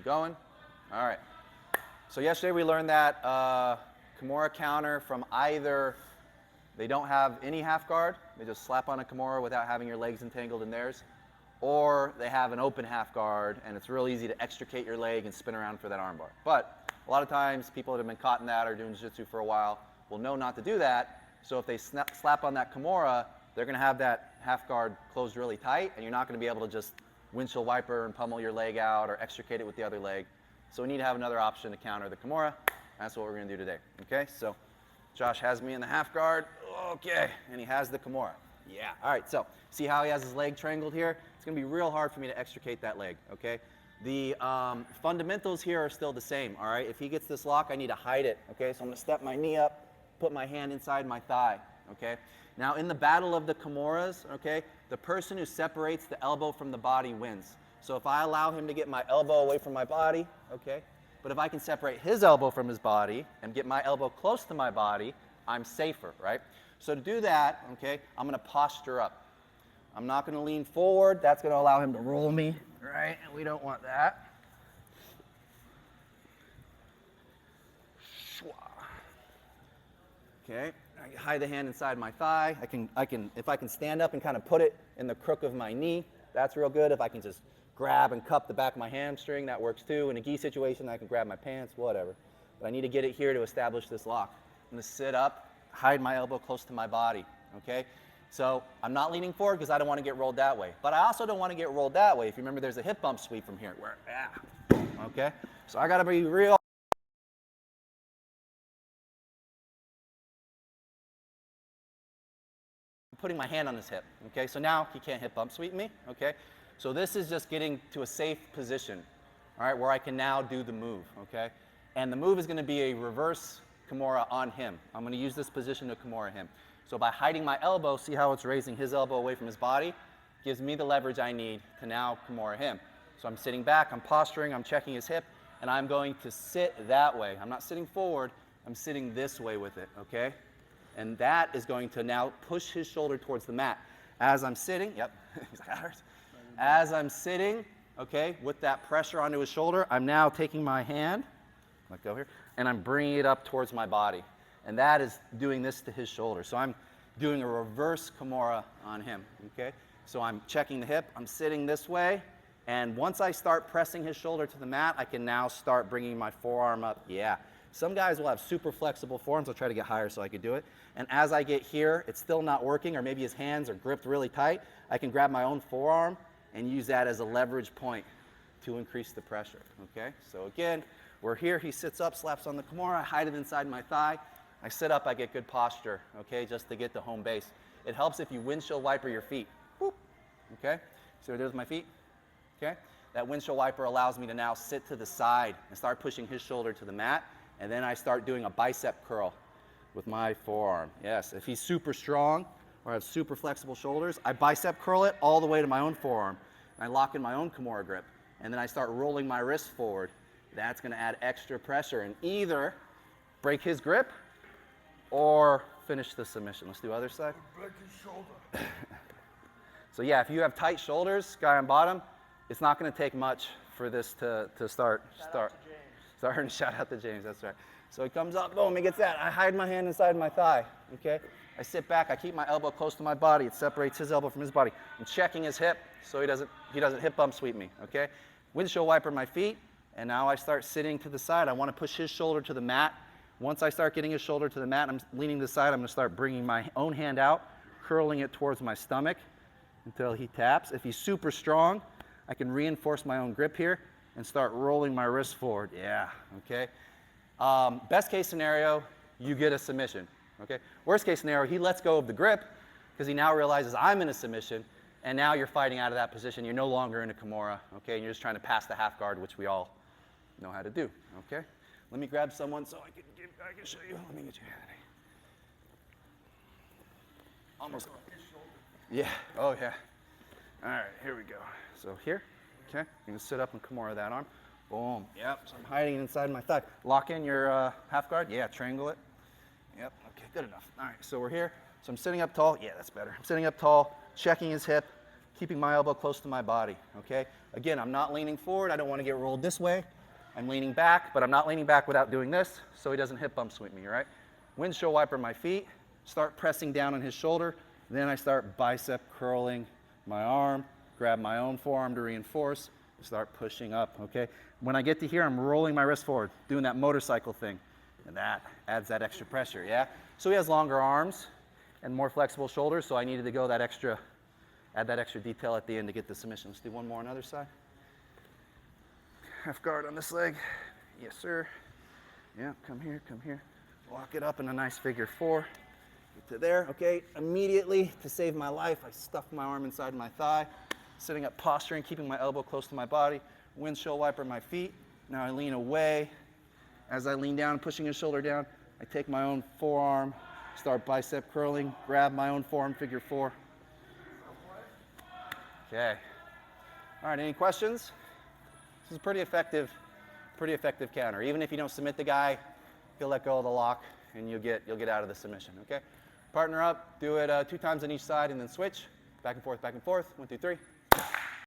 You going? All right. So yesterday we learned that Kimura counter from either they don't have any half guard, they just slap on a Kimura without having your legs entangled in theirs, or they have an open half guard and it's real easy to extricate your leg and spin around for that armbar. But a lot of times people that have been caught in that or doing jiu-jitsu for a while will know not to do that. So if they slap on that Kimura, they're going to have that half guard closed really tight, and you're not going to be able to just windshield wiper and pummel your leg out or extricate it with the other leg. So we need to have another option to counter the Kimura. That's what we're going to do today. Okay, so Josh has me in the half guard. Okay, and he has the Kimura. Yeah, all right, so see how he has his leg triangled here? It's going to be real hard for me to extricate that leg, okay? The fundamentals here are still the same, all right? If he gets this lock, I need to hide it, okay? So I'm going to step my knee up, put my hand inside my thigh, okay? Now, in the battle of the Kimuras, okay, the person who separates the elbow from the body wins. So if I allow him to get my elbow away from my body, okay, but if I can separate his elbow from his body and get my elbow close to my body, I'm safer, right? So to do that, okay, I'm going to posture up. I'm not going to lean forward. That's going to allow him to roll me, right? And we don't want that. Okay, I hide the hand inside my thigh. If I can stand up and kind of put it in the crook of my knee, that's real good. If I can just grab and cup the back of my hamstring, that works too. In a gi situation, I can grab my pants, whatever. But I need to get it here to establish this lock. I'm going to sit up, hide my elbow close to my body, okay? So I'm not leaning forward because I don't want to get rolled that way. But I also don't want to get rolled that way. If you remember, there's a hip bump sweep from here. Okay? So I got to be real. Putting my hand on his hip, okay? So now he can't hip bump sweep me, okay? So this is just getting to a safe position, all right, where I can now do the move, okay? And the move is going to be a reverse Kimura on him. I'm going to use this position to Kimura him. So by hiding my elbow, see how it's raising his elbow away from his body? Gives me the leverage I need to now Kimura him. So I'm sitting back, I'm posturing, I'm checking his hip, and I'm going to sit that way. I'm not sitting forward, I'm sitting this way with it, okay? And that is going to now push his shoulder towards the mat. As I'm sitting, yep, he's like, that hurts. As I'm sitting, okay, with that pressure onto his shoulder, I'm now taking my hand, let go here, and I'm bringing it up towards my body. And that is doing this to his shoulder. So I'm doing a reverse Kimura on him, okay? So I'm checking the hip, I'm sitting this way, and once I start pressing his shoulder to the mat, I can now start bringing my forearm up, yeah. Some guys will have super flexible forearms. I'll try to get higher so I can do it. And as I get here, it's still not working, or maybe his hands are gripped really tight. I can grab my own forearm and use that as a leverage point to increase the pressure, okay? So again, we're here. He sits up, slaps on the Kimura. I hide it inside my thigh. I sit up, I get good posture, okay, just to get to home base. It helps if you windshield wiper your feet, whoop, okay? See what I do with my feet, okay? That windshield wiper allows me to now sit to the side and start pushing his shoulder to the mat. And then I start doing a bicep curl with my forearm. Yes, if he's super strong or I have super flexible shoulders, I bicep curl it all the way to my own forearm. And I lock in my own Kimura grip. And then I start rolling my wrist forward. That's going to add extra pressure and either break his grip or finish the submission. Let's do other side. Break his shoulder. So yeah, if you have tight shoulders, guy on bottom, it's not going to take much for this to start. Shout out to James, that's right. So he comes up, boom, he gets that. I hide my hand inside my thigh, okay? I sit back, I keep my elbow close to my body. It separates his elbow from his body. I'm checking his hip so he doesn't hip bump sweep me, okay? Windshield wiper my feet, and now I start sitting to the side. I want to push his shoulder to the mat. Once I start getting his shoulder to the mat, I'm leaning to the side. I'm going to start bringing my own hand out, curling it towards my stomach until he taps. If he's super strong, I can reinforce my own grip here and start rolling my wrist forward. Yeah, okay. Best case scenario, you get a submission, okay? Worst case scenario, he lets go of the grip because he now realizes I'm in a submission, and now you're fighting out of that position. You're no longer in a Kimura, okay? And you're just trying to pass the half guard, which we all know how to do, okay? Let me grab someone so I can show you. Let me get you. Almost. Yeah, oh yeah. All right, here we go. So here. Okay, you're going to sit up and Kimura that arm. Boom. Yep, so I'm hiding inside my thigh. Lock in your half guard. Yeah, triangle it. Yep, okay, good enough. All right, so we're here. So I'm sitting up tall. Yeah, that's better. I'm sitting up tall, checking his hip, keeping my elbow close to my body, okay? Again, I'm not leaning forward. I don't want to get rolled this way. I'm leaning back, but I'm not leaning back without doing this, so he doesn't hip bump sweep me, all right? Windshield wiper my feet, start pressing down on his shoulder, then I start bicep curling my arm, grab my own forearm to reinforce, start pushing up, okay? When I get to here, I'm rolling my wrist forward, doing that motorcycle thing, and that adds that extra pressure, yeah? So he has longer arms and more flexible shoulders, so I needed to go that extra, add that extra detail at the end to get the submission. Let's do one more on the other side. Half guard on this leg. Yes, sir. Yeah, come here, come here. Walk it up in a nice figure four. Get to there, okay? Immediately, to save my life, I stuff my arm inside my thigh, sitting up posturing, keeping my elbow close to my body, windshield wiper my feet. Now I lean away. As I lean down, pushing his shoulder down, I take my own forearm, start bicep curling, grab my own forearm, figure four. Okay. All right, any questions? This is a pretty effective counter. Even if you don't submit the guy, he'll let go of the lock and you'll get out of the submission, okay? Partner up, do it 2 times on each side and then switch. Back and forth, 1, 2, 3.